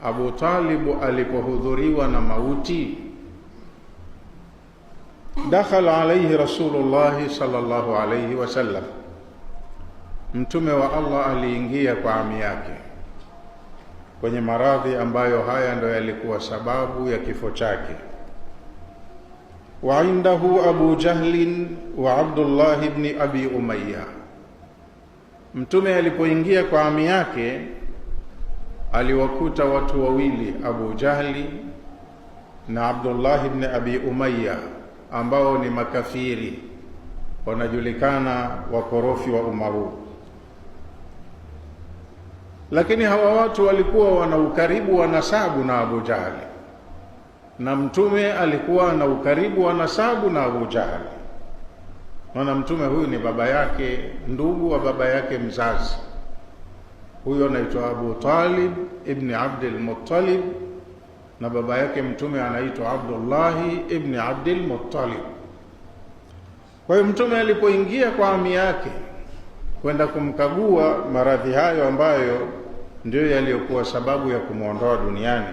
Abu Talib alipohudhuriwa na mauti, dakhala alayhi Rasulullah sallallahu alayhi wasallam, mtume wa Allah aliingia kwa ami yake kwenye maradhi ambayo haya ndio yalikuwa sababu ya kifo chake. Wa indahu Abu Jahl wa Abdullah ibn Abi Umayya. Mtume alipoingia kwa ami yake aliwakuta watu wawili, Abu Jahli na Abdullah ibn Abi Umayya, ambao ni makafiri, wanajulikana wakorofi wa umma huu. Lakini hawa watu walikuwa wana ukaribu wa nasabu na Abu Jahli, na mtume alikuwa na ukaribu wa nasabu na Abu Jahli. Maana mtume huyu ni baba yake, ndugu wa baba yake mzazi. Huyo anaitwa Abu Talib ibn Abdul Muttalib, na baba yake mtume anaitwa Abdullah ibn Abdul Muttalib. Kwa hiyo mtume alipoingia kwa ami yake kwenda kumkagua maradhi hayo ambayo ndio yaliyokuwa sababu ya kumwondoa duniani,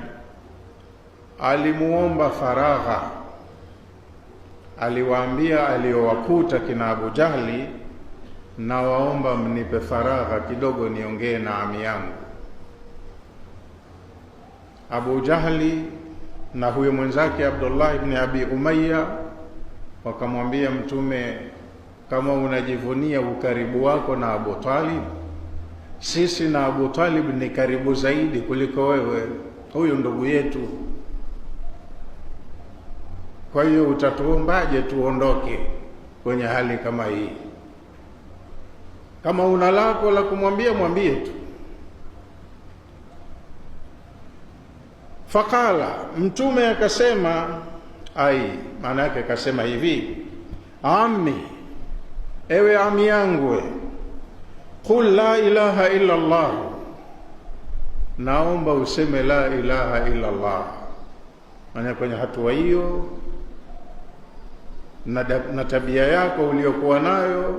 alimuomba faragha. Aliwaambia aliyowakuta kina Abu Jahli, na waomba mnipe faragha kidogo niongee na ami yangu. Abu Jahli na huyo mwenzake Abdullah ibn Abi Umayya wakamwambia mtume, kama unajivunia ukaribu wako na Abu Talib, sisi na Abu Talib ni karibu zaidi kuliko wewe, huyu ndugu yetu. Kwa hiyo utatuombaje tuondoke kwenye hali kama hii? Kama una lako la kumwambia, mwambie tu. Fakala, mtume akasema, maana yake akasema hivi, ammi, ewe ami yangu, qul la ilaha illa Allah, naomba useme la ilaha illa Allah. Maana kwenye hatua hiyo na tabia yako uliyokuwa nayo,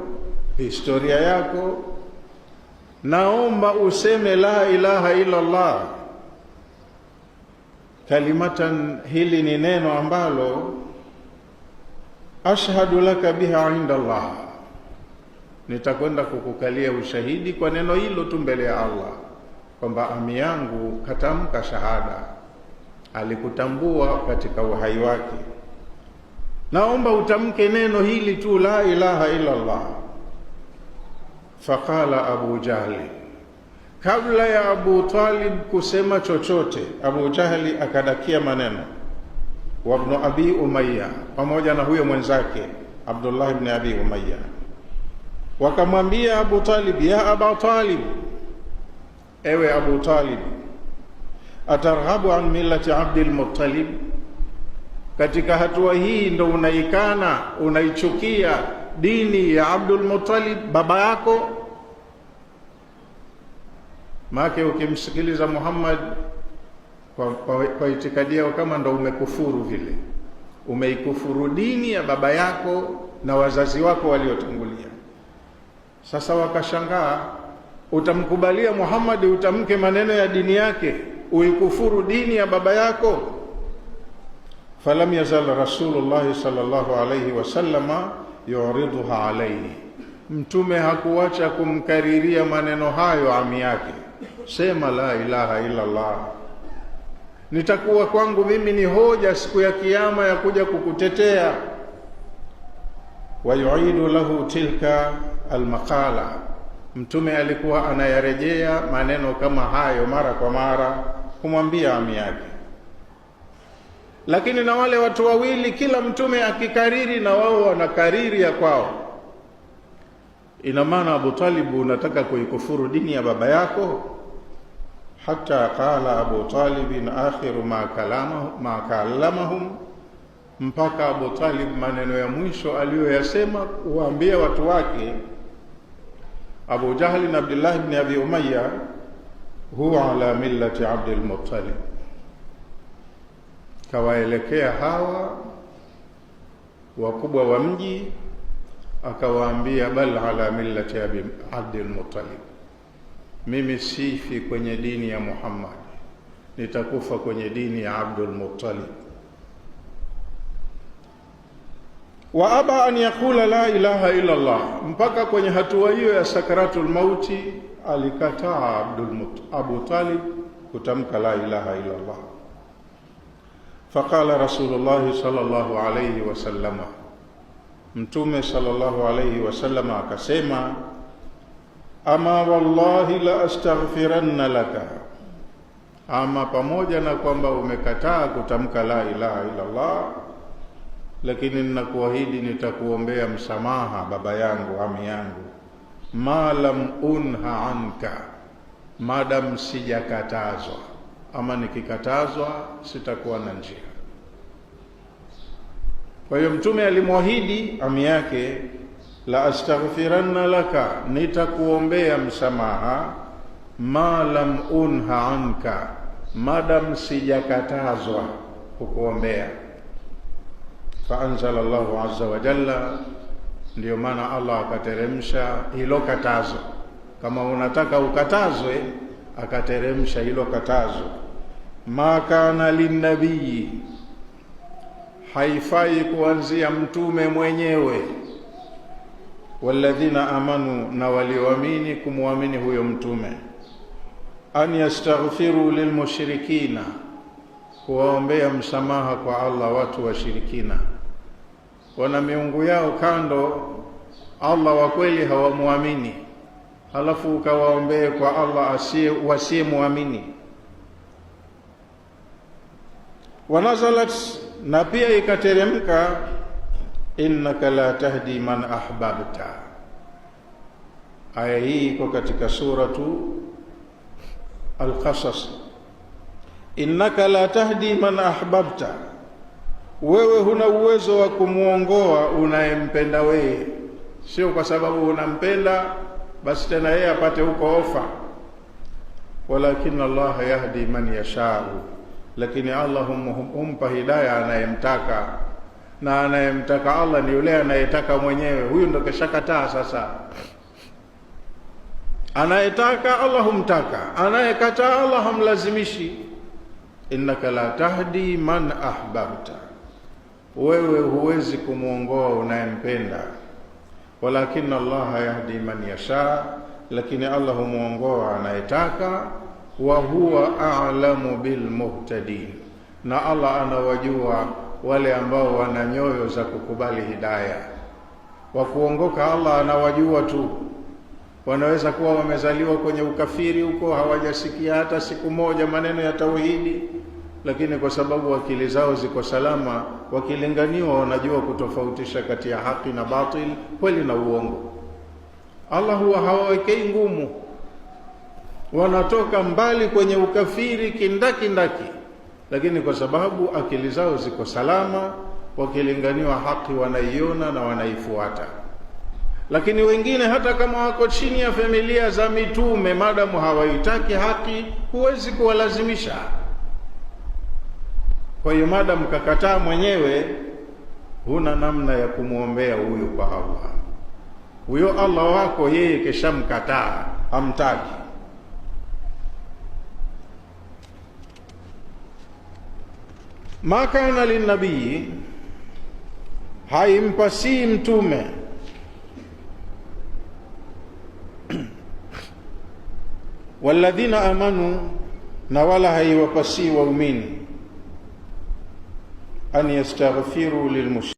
historia yako, naomba useme la ilaha illa Allah. Kalimatan, hili ni neno ambalo ashhadu laka biha inda Allah, nitakwenda kukukalia ushahidi kwa neno hilo tu mbele ya Allah, kwamba ami yangu katamka shahada, alikutambua katika uhai wake. Naomba utamke neno hili tu, la ilaha illa Allah. Faqala Abu Jahli, kabla ya Abu Talib kusema chochote, Abu Jahli akadakia maneno, wa ibn Abi Umayya, pamoja na huyo mwenzake Abdullah ibn Abi Umayya. Wakamwambia Abu Talib, ya Abu Talib, ewe Abu Talib, atarghabu an millati Abdul Muttalib, katika hatua hii ndo unaikana, unaichukia dini ya Abdul Muttalib baba yako? Maana ukimsikiliza Muhammad kwa itikadi yao, kama ndo umekufuru vile, umeikufuru dini ya baba yako na wazazi wako waliotangulia. Sasa wakashangaa, utamkubalia Muhammad utamke maneno ya dini yake, uikufuru dini ya baba yako? Falam yazal Rasulullah sallallahu alayhi wasallama yuriduha alayhi, mtume hakuacha kumkariria maneno hayo ami yake, sema la ilaha illa Allah, nitakuwa kwangu mimi ni hoja siku ya kiyama ya kuja kukutetea. Wa yuidu lahu tilka almaqala, mtume alikuwa anayarejea maneno kama hayo mara kwa mara kumwambia ami yake. Lakini na wale watu wawili, kila mtume akikariri na wao wanakariri ya kwao. Ina maana Abu Talib unataka kuikufuru dini ya baba yako? Hata qala Abu Talib akhiru ma kalamahum, mpaka Abu Talib maneno ya mwisho aliyoyasema kuwaambia watu wake Abu Jahl na Abdullah ibn Abi Umayya, huwa ala millati Abdul Muttalib. Kawaelekea hawa wakubwa wa mji, akawaambia bal ala millati Abdul Muttalib, mimi sifi kwenye dini ya Muhammad, nitakufa kwenye dini ya Abdul Muttalib. Wa aba an yaqula la ilaha illa Allah, mpaka kwenye hatua hiyo ya sakaratul mauti alikataa Abu Talib kutamka la ilaha illa Allah. Faqala Rasulullah sallallahu alayhi wasallama, Mtume sallallahu alayhi wasallama akasema, ama wallahi la astaghfiranna laka, ama pamoja na kwamba umekataa kutamka la ilaha illa Allah, lakini ninakuahidi nitakuombea msamaha baba yangu, ami yangu, ma lam unha anka, madam sijakatazwa. Ama nikikatazwa sitakuwa na njia. Kwa hiyo Mtume alimwahidi ami yake, la astaghfiranna laka, nitakuombea msamaha, ma lam unha anka, madam sijakatazwa kukuombea. Faanzala Allahu azza wa jalla, ndio maana Allah akateremsha hilo katazo. Kama unataka ukatazwe, akateremsha hilo katazo. Ma kana linnabii, haifai kuanzia mtume mwenyewe, walladhina amanu, na walioamini kumwamini huyo mtume, an yastaghfiru lilmushrikina, kuwaombea msamaha kwa Allah watu washirikina. Wana miungu yao kando, Allah wa kweli hawamwamini, halafu ukawaombee kwa Allah wasiye muamini. Wanazalat, na pia ikateremka, innaka la tahdi man ahbabta. Aya hii iko katika suratu Al-Qasas. Innaka la tahdi man ahbabta, wewe huna uwezo wa kumuongoa unayempenda wewe. Sio kwa sababu unampenda basi tena yeye apate huko ofa. Walakin Allah yahdi man yashau, lakini Allah humpa hidayah anayemtaka, na anayemtaka Allah ni yule anayetaka mwenyewe. Huyu ndo keshakataa sasa. Anayetaka Allah humtaka, anayekataa Allah hamlazimishi. Innaka la tahdi man ahbabta, wewe huwezi kumuongoa unayempenda. Walakin Allah yahdi man yasha, lakini Allah humuongoa anayetaka. Wa huwa a'lamu bil muhtadin, na Allah anawajua wale ambao wana nyoyo za kukubali hidayah. Wa kuongoka Allah anawajua tu. Wanaweza kuwa wamezaliwa kwenye ukafiri huko, hawajasikia hata siku moja maneno ya tauhidi, lakini kwa sababu akili zao ziko salama, wakilinganiwa wanajua kutofautisha kati ya haki na batil, kweli na uongo. Allah huwa hawawekei ngumu, wanatoka mbali kwenye ukafiri kindaki, lakini kwa sababu akili zao ziko salama, wakilinganiwa haki wanaiona na wanaifuata. Lakini wengine hata kama wako chini ya familia za mitume, madamu hawaitaki haki, huwezi kuwalazimisha. Kwa hiyo madamu kakataa mwenyewe, huna namna ya kumuombea huyo kwa Allah. Huyo Allah wako yeye keshamkataa, hamtaki. Ma kana linnabii, haimpasi mtume walladhina amanu, na wala haiwapasi waumini, an yastaghfiru lilmushrikeen,